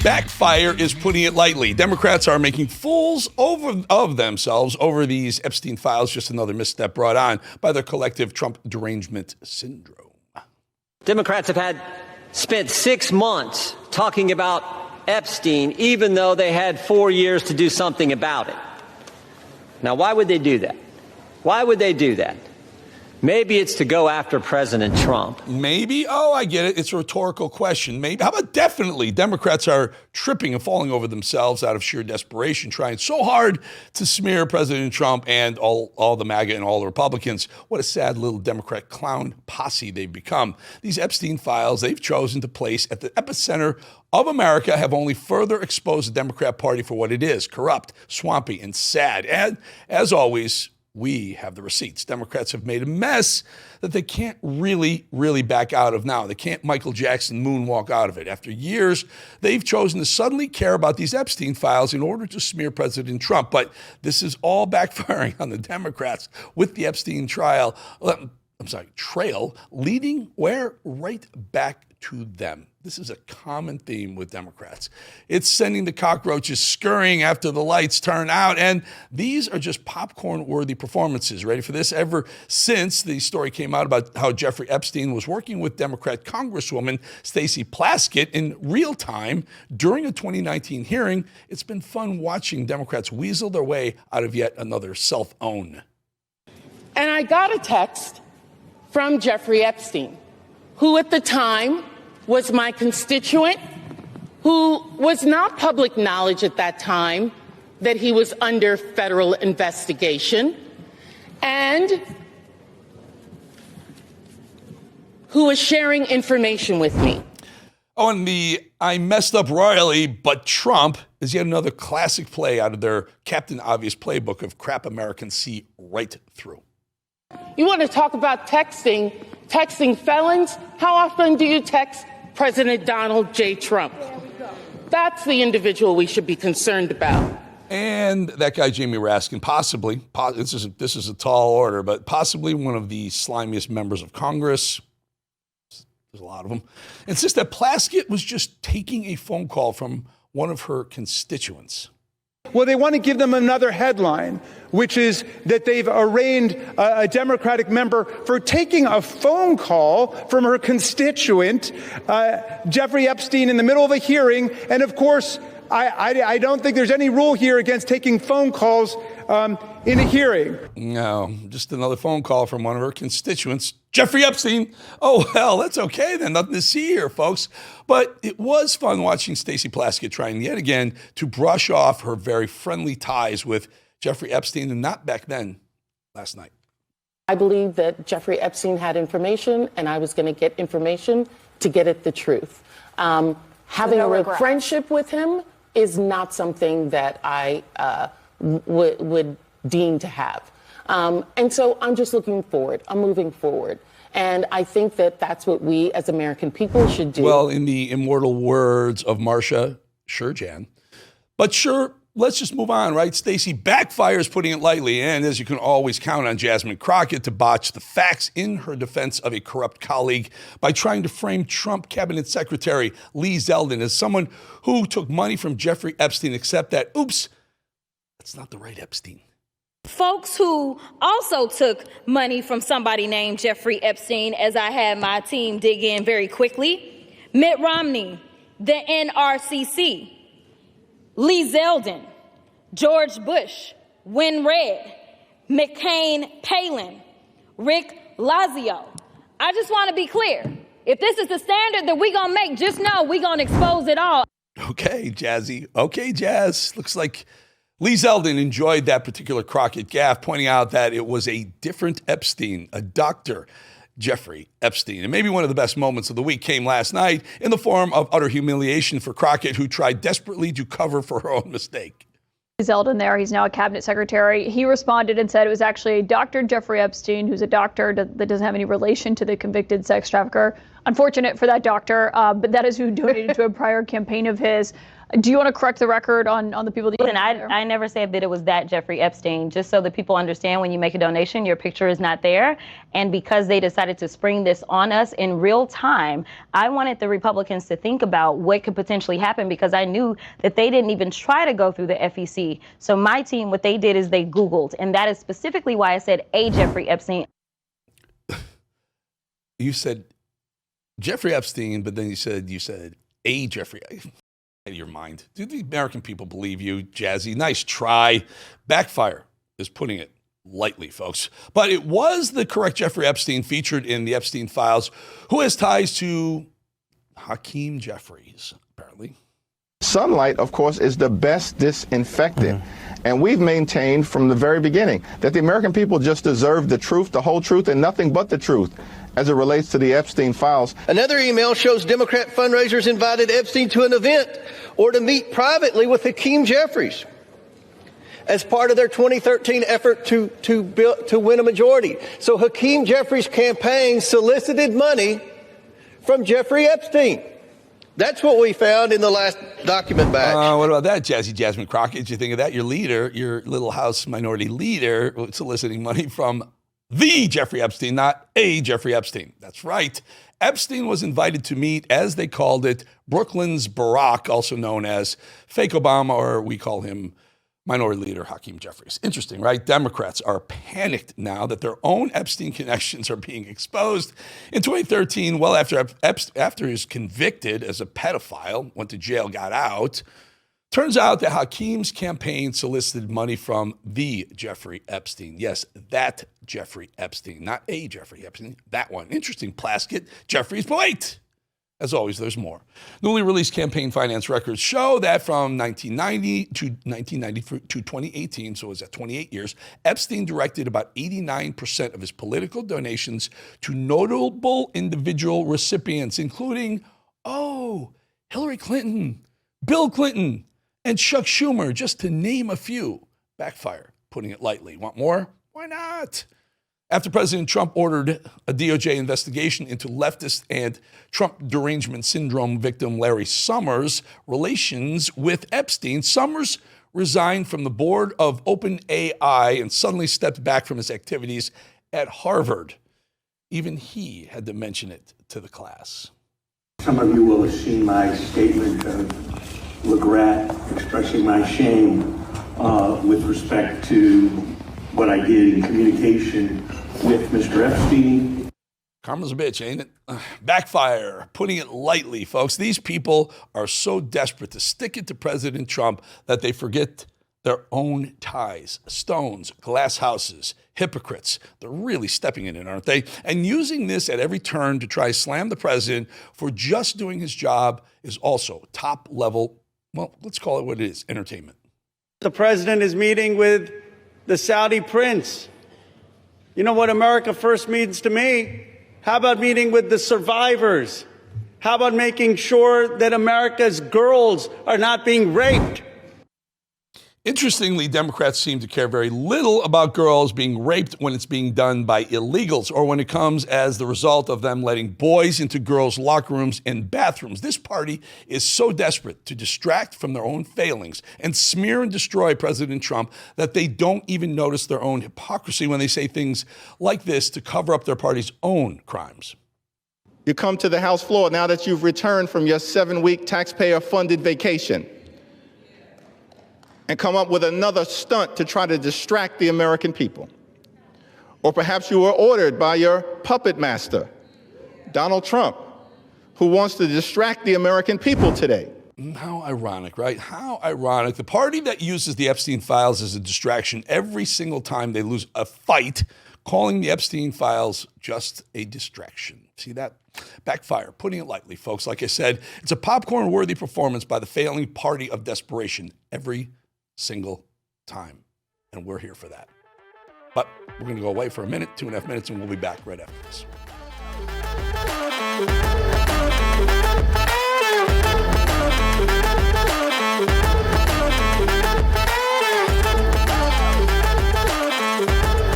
Backfire is putting it lightly. Democrats are making fools of themselves over these Epstein files, just another misstep brought on by their collective Trump derangement syndrome. Democrats have spent 6 months talking about Epstein, even though they had 4 years to do something about it. Now, why would they do that? Why would they do that? Maybe it's to go after President Trump. Maybe? Oh, I get it. It's a rhetorical question. Maybe. How about definitely? Democrats are tripping and falling over themselves out of sheer desperation, trying so hard to smear President Trump and all the MAGA and all the Republicans. What a sad little Democrat clown posse they've become. These Epstein files they've chosen to place at the epicenter of America have only further exposed the Democrat Party for what it is: corrupt, swampy, and sad. And as always, we have the receipts. Democrats have made a mess that they can't really back out of now. They can't Michael Jackson moonwalk out of it. After years, they've chosen to suddenly care about these Epstein files in order to smear President Trump. But this is all backfiring on the Democrats with the Epstein trail leading where? Right back to them. This is a common theme with Democrats. It's sending the cockroaches scurrying after the lights turn out, and these are just popcorn-worthy performances. Ready for this? Ever since the story came out about how Jeffrey Epstein was working with Democrat Congresswoman Stacey Plaskett in real time during a 2019 hearing, it's been fun watching Democrats weasel their way out of yet another self-own. And I got a text from Jeffrey Epstein, who at the time was my constituent, who was not public knowledge at that time that he was under federal investigation, and who was sharing information with me. Oh, and the I messed up royally, but Trump is yet another classic play out of their Captain Obvious playbook of crap Americans see right through. You want to talk about texting felons? How often do you text President Donald J. Trump? That's the individual we should be concerned about. And that guy, Jamie Raskin, possibly, this is a tall order, but possibly one of the slimiest members of Congress. There's a lot of them. Insists that Plaskett was just taking a phone call from one of her constituents. Well, they want to give them another headline, which is that they've arraigned a Democratic member for taking a phone call from her constituent, Jeffrey Epstein, in the middle of a hearing. And of course, I don't think there's any rule here against taking phone calls in a hearing. No, just another phone call from one of her constituents, Jeffrey Epstein. Oh, hell, that's okay then. Nothing to see here, folks. But it was fun watching Stacey Plaskett trying yet again to brush off her very friendly ties with Jeffrey Epstein, and not back then, last night. I believe that Jeffrey Epstein had information, and I was going to get information to get at the truth. Having a friendship with him is not something that I would deem to have. And so I'm just looking forward. I'm moving forward. And I think that that's what we as American people should do. Well, in the immortal words of Marsha, sure, Jan. But sure, let's just move on, right? Stacey backfires, putting it lightly. And as you can always count on Jasmine Crockett to botch the facts in her defense of a corrupt colleague by trying to frame Trump Cabinet Secretary Lee Zeldin as someone who took money from Jeffrey Epstein, except that, oops, that's not the right Epstein. Folks who also took money from somebody named Jeffrey Epstein, as I had my team dig in very quickly: Mitt Romney, the NRCC, Lee Zeldin, George Bush, Win Red, McCain Palin, Rick Lazio. I just want to be clear. If this is the standard that we're going to make, just know we're going to expose it all. Okay, Jazzy. Okay, Jazz. Looks like Lee Zeldin enjoyed that particular Crockett gaffe, pointing out that it was a different Epstein, a Dr. Jeffrey Epstein. And maybe one of the best moments of the week came last night in the form of utter humiliation for Crockett, who tried desperately to cover for her own mistake. Zeldin there, he's now a cabinet secretary. He responded and said it was actually Dr. Jeffrey Epstein, who's a doctor that doesn't have any relation to the convicted sex trafficker. Unfortunate for that doctor, but that is who donated to a prior campaign of his. Do you want to correct the record on the people that you Listen, I never said that it was that Jeffrey Epstein, just so that people understand when you make a donation, your picture is not there. And because they decided to spring this on us in real time, I wanted the Republicans to think about what could potentially happen because I knew that they didn't even try to go through the FEC. So my team, what they did is they Googled, and that is specifically why I said a Jeffrey Epstein. You said Jeffrey Epstein, but then you said a Jeffrey. Out of your mind. Do the American people believe you, Jazzy? Nice try. Backfire is putting it lightly, folks. But it was the correct Jeffrey Epstein featured in the Epstein files, who has ties to Hakeem Jeffries, apparently. Sunlight, of course, is the best disinfectant. And we've maintained from the very beginning that the American people just deserve the truth, the whole truth, and nothing but the truth as it relates to the Epstein files. Another email shows Democrat fundraisers invited Epstein to an event or to meet privately with Hakeem Jeffries as part of their 2013 effort to win a majority. So Hakeem Jeffries' campaign solicited money from Jeffrey Epstein. That's what we found in the last document batch. What about that, Jasmine Crockett? Did you think of that? Your leader, your little House minority leader, soliciting money from the Jeffrey Epstein, not a Jeffrey Epstein. That's right. Epstein was invited to meet, as they called it, Brooklyn's Barack, also known as fake Obama, or we call him Minority Leader Hakeem Jeffries. Interesting, right? Democrats are panicked now that their own Epstein connections are being exposed. In 2013, well after he was convicted as a pedophile, went to jail, got out, turns out that Hakeem's campaign solicited money from the Jeffrey Epstein. Yes, that Jeffrey Epstein, not a Jeffrey Epstein, that one. Interesting, Plaskett, Jeffries, but wait. As always, there's more. Newly released campaign finance records show that from 1990 to 2018, so it was at 28 years, Epstein directed about 89% of his political donations to notable individual recipients, including, Hillary Clinton, Bill Clinton, and Chuck Schumer, just to name a few. Backfire, putting it lightly. Want more? Why not? After President Trump ordered a DOJ investigation into leftist and Trump derangement syndrome victim Larry Summers' relations with Epstein, Summers resigned from the board of OpenAI and suddenly stepped back from his activities at Harvard. Even he had to mention it to the class. Some of you will have seen my statement of regret, expressing my shame with respect to what I did in communication with Mr. Epstein. Karma's a bitch, ain't it? Backfire, putting it lightly, folks. These people are so desperate to stick it to President Trump that they forget their own ties. Stones, glass houses, hypocrites. They're really stepping in it, aren't they? And using this at every turn to try to slam the president for just doing his job is also top level, well, let's call it what it is, entertainment. The president is meeting with the Saudi prince. You know what America First means to me? How about meeting with the survivors? How about making sure that America's girls are not being raped? Interestingly, Democrats seem to care very little about girls being raped when it's being done by illegals or when it comes as the result of them letting boys into girls' locker rooms and bathrooms. This party is so desperate to distract from their own failings and smear and destroy President Trump that they don't even notice their own hypocrisy when they say things like this to cover up their party's own crimes. You come to the House floor now that you've returned from your 7-week taxpayer-funded vacation and come up with another stunt to try to distract the American people. Or perhaps you were ordered by your puppet master, Donald Trump, who wants to distract the American people today. How ironic, right? How ironic. The party that uses the Epstein files as a distraction every single time they lose a fight, calling the Epstein files just a distraction. See that? Backfire, putting it lightly, folks. Like I said, it's a popcorn-worthy performance by the failing party of desperation every single time. And we're here for that. But we're going to go away for a minute, 2.5 minutes, and we'll be back right after this.